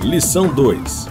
Lição 2.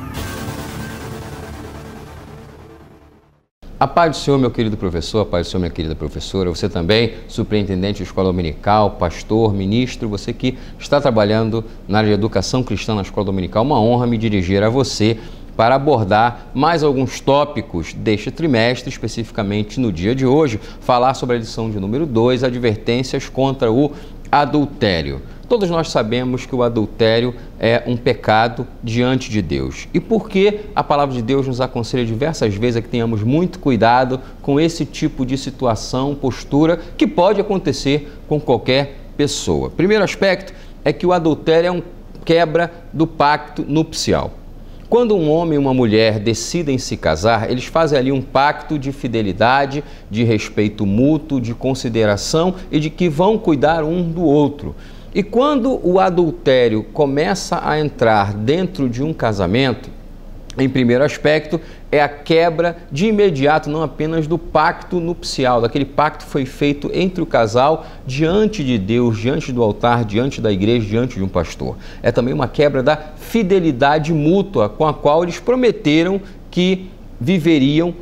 A paz do Senhor, meu querido professor, a paz do Senhor, minha querida professora, você também, superintendente de escola dominical, pastor, ministro, você que está trabalhando na área de educação cristã na escola dominical, uma honra me dirigir a você para abordar mais alguns tópicos deste trimestre, especificamente no dia de hoje, falar sobre a lição de número 2, advertências contra o adultério. Todos nós sabemos que o adultério é um pecado diante de Deus. E por que a palavra de Deus nos aconselha diversas vezes a que tenhamos muito cuidado com esse tipo de situação, postura, que pode acontecer com qualquer pessoa? Primeiro aspecto é que o adultério é uma quebra do pacto nupcial. Quando um homem e uma mulher decidem se casar, eles fazem ali um pacto de fidelidade, de respeito mútuo, de consideração e de que vão cuidar um do outro. E quando o adultério começa a entrar dentro de um casamento, em primeiro aspecto, é a quebra de imediato, não apenas do pacto nupcial, daquele pacto que foi feito entre o casal diante de Deus, diante do altar, diante da igreja, diante de um pastor. É também uma quebra da fidelidade mútua com a qual eles prometeram que viveriam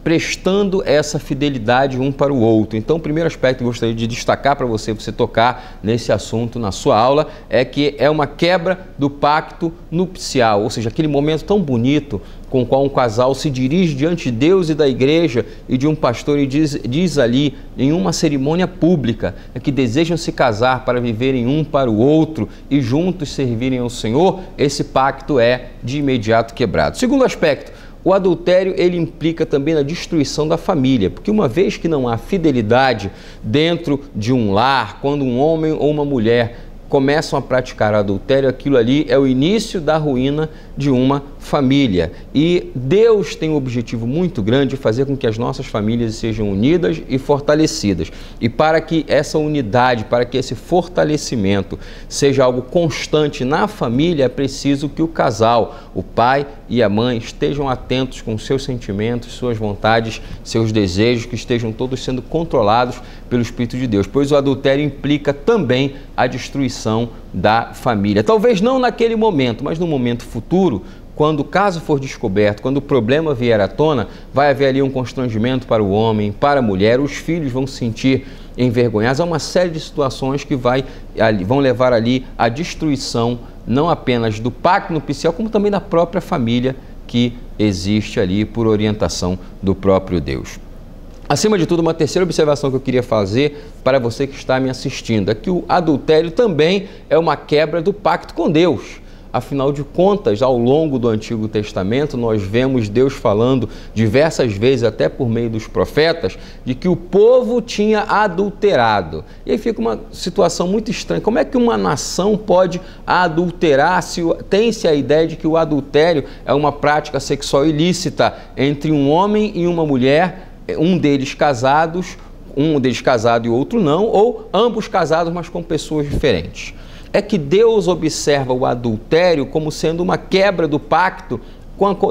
prestando essa fidelidade um para o outro. Então, o primeiro aspecto que eu gostaria de destacar para você tocar nesse assunto na sua aula, é que é uma quebra do pacto nupcial, ou seja, aquele momento tão bonito com o qual um casal se dirige diante de Deus e da igreja e de um pastor e diz ali, em uma cerimônia pública, que desejam se casar para viverem um para o outro e juntos servirem ao Senhor. Esse pacto é de imediato quebrado. Segundo aspecto, o adultério ele implica também na destruição da família, porque uma vez que não há fidelidade dentro de um lar, quando um homem ou uma mulher começam a praticar o adultério, aquilo ali é o início da ruína de uma família. E Deus tem um objetivo muito grande de fazer com que as nossas famílias sejam unidas e fortalecidas. E para que essa unidade, para que esse fortalecimento seja algo constante na família, é preciso que o casal, o pai e a mãe, estejam atentos com seus sentimentos, suas vontades, seus desejos, que estejam todos sendo controlados pelo Espírito de Deus. Pois o adultério implica também a destruição da família. Talvez não naquele momento, mas no momento futuro, quando o caso for descoberto, quando o problema vier à tona, vai haver ali um constrangimento para o homem, para a mulher, os filhos vão se sentir envergonhados. Há uma série de situações que vão levar ali à destruição, não apenas do pacto nupcial, como também da própria família que existe ali por orientação do próprio Deus. Acima de tudo, uma terceira observação que eu queria fazer para você que está me assistindo é que o adultério também é uma quebra do pacto com Deus. Afinal de contas, ao longo do Antigo Testamento, nós vemos Deus falando diversas vezes, até por meio dos profetas, de que o povo tinha adulterado. E aí fica uma situação muito estranha. Como é que uma nação pode adulterar se tem-se a ideia de que o adultério é uma prática sexual ilícita entre um homem e uma mulher, um deles casado e o outro não, ou ambos casados, mas com pessoas diferentes? É que Deus observa o adultério como sendo uma quebra do pacto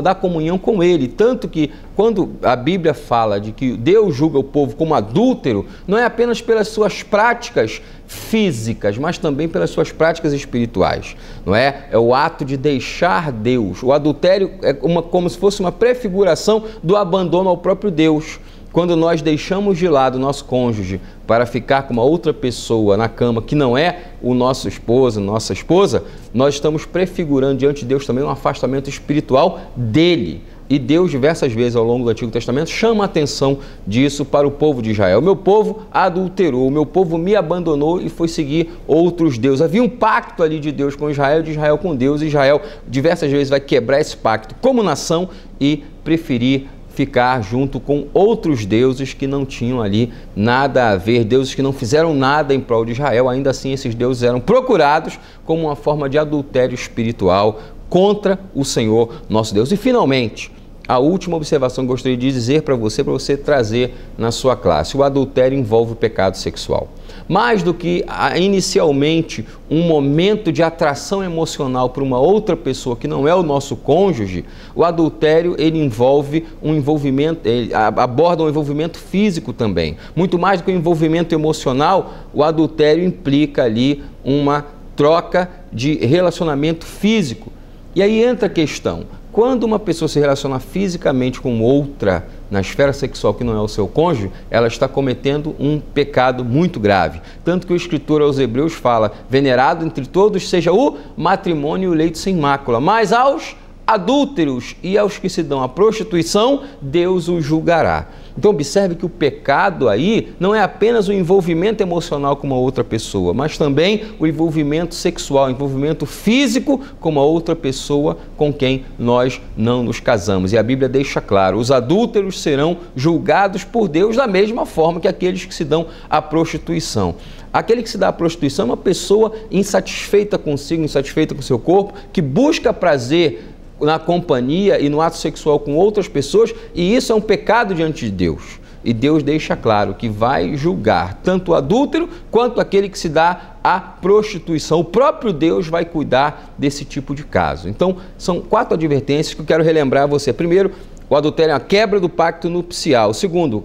da comunhão com Ele. Tanto que quando a Bíblia fala de que Deus julga o povo como adúltero, não é apenas pelas suas práticas físicas, mas também pelas suas práticas espirituais, não é? É o ato de deixar Deus. O adultério é como se fosse uma prefiguração do abandono ao próprio Deus. Quando nós deixamos de lado o nosso cônjuge para ficar com uma outra pessoa na cama que não é o nosso esposo, nossa esposa, nós estamos prefigurando diante de Deus também um afastamento espiritual dele. E Deus, diversas vezes ao longo do Antigo Testamento, chama a atenção disso para o povo de Israel. O meu povo adulterou, o meu povo me abandonou e foi seguir outros deuses. Havia um pacto ali de Deus com Israel, de Israel com Deus, e Israel diversas vezes vai quebrar esse pacto como nação e preferir ficar junto com outros deuses que não tinham ali nada a ver, deuses que não fizeram nada em prol de Israel. Ainda assim, esses deuses eram procurados como uma forma de adultério espiritual contra o Senhor nosso Deus. E finalmente, a última observação que eu gostaria de dizer para você trazer na sua classe: o adultério envolve o pecado sexual. Mais do que inicialmente um momento de atração emocional por uma outra pessoa que não é o nosso cônjuge, o adultério ele envolve um envolvimento, ele aborda um envolvimento físico também. Muito mais do que um envolvimento emocional, o adultério implica ali uma troca de relacionamento físico. E aí entra a questão, quando uma pessoa se relaciona fisicamente com outra na esfera sexual que não é o seu cônjuge, ela está cometendo um pecado muito grave. Tanto que o escritor aos Hebreus fala, venerado entre todos seja o matrimônio e o leito sem mácula, mas aos adúlteros e aos que se dão à prostituição, Deus os julgará. Então observe que o pecado aí não é apenas o envolvimento emocional com uma outra pessoa, mas também o envolvimento sexual, o envolvimento físico com uma outra pessoa com quem nós não nos casamos. E a Bíblia deixa claro, os adúlteros serão julgados por Deus da mesma forma que aqueles que se dão à prostituição. Aquele que se dá à prostituição é uma pessoa insatisfeita consigo, insatisfeita com seu corpo, que busca prazer na companhia e no ato sexual com outras pessoas, e isso é um pecado diante de Deus. E Deus deixa claro que vai julgar tanto o adúltero quanto aquele que se dá à prostituição. O próprio Deus vai cuidar desse tipo de caso. Então, são 4 advertências que eu quero relembrar a você. Primeiro, o adultério é a quebra do pacto nupcial. Segundo,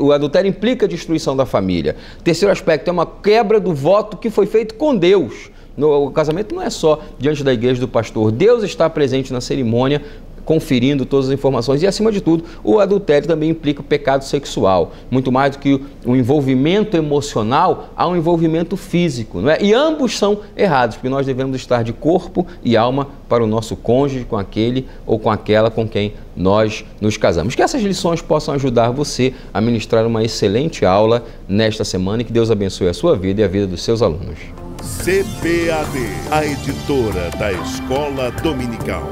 o adultério implica a destruição da família. Terceiro aspecto, é uma quebra do voto que foi feito com Deus. O casamento não é só diante da igreja do pastor. Deus está presente na cerimônia, conferindo todas as informações. E, acima de tudo, o adultério também implica o pecado sexual. Muito mais do que o envolvimento emocional, há um envolvimento físico, não é? E ambos são errados, porque nós devemos estar de corpo e alma para o nosso cônjuge, com aquele ou com aquela com quem nós nos casamos. Que essas lições possam ajudar você a ministrar uma excelente aula nesta semana e que Deus abençoe a sua vida e a vida dos seus alunos. CBAD, a editora da Escola Dominical.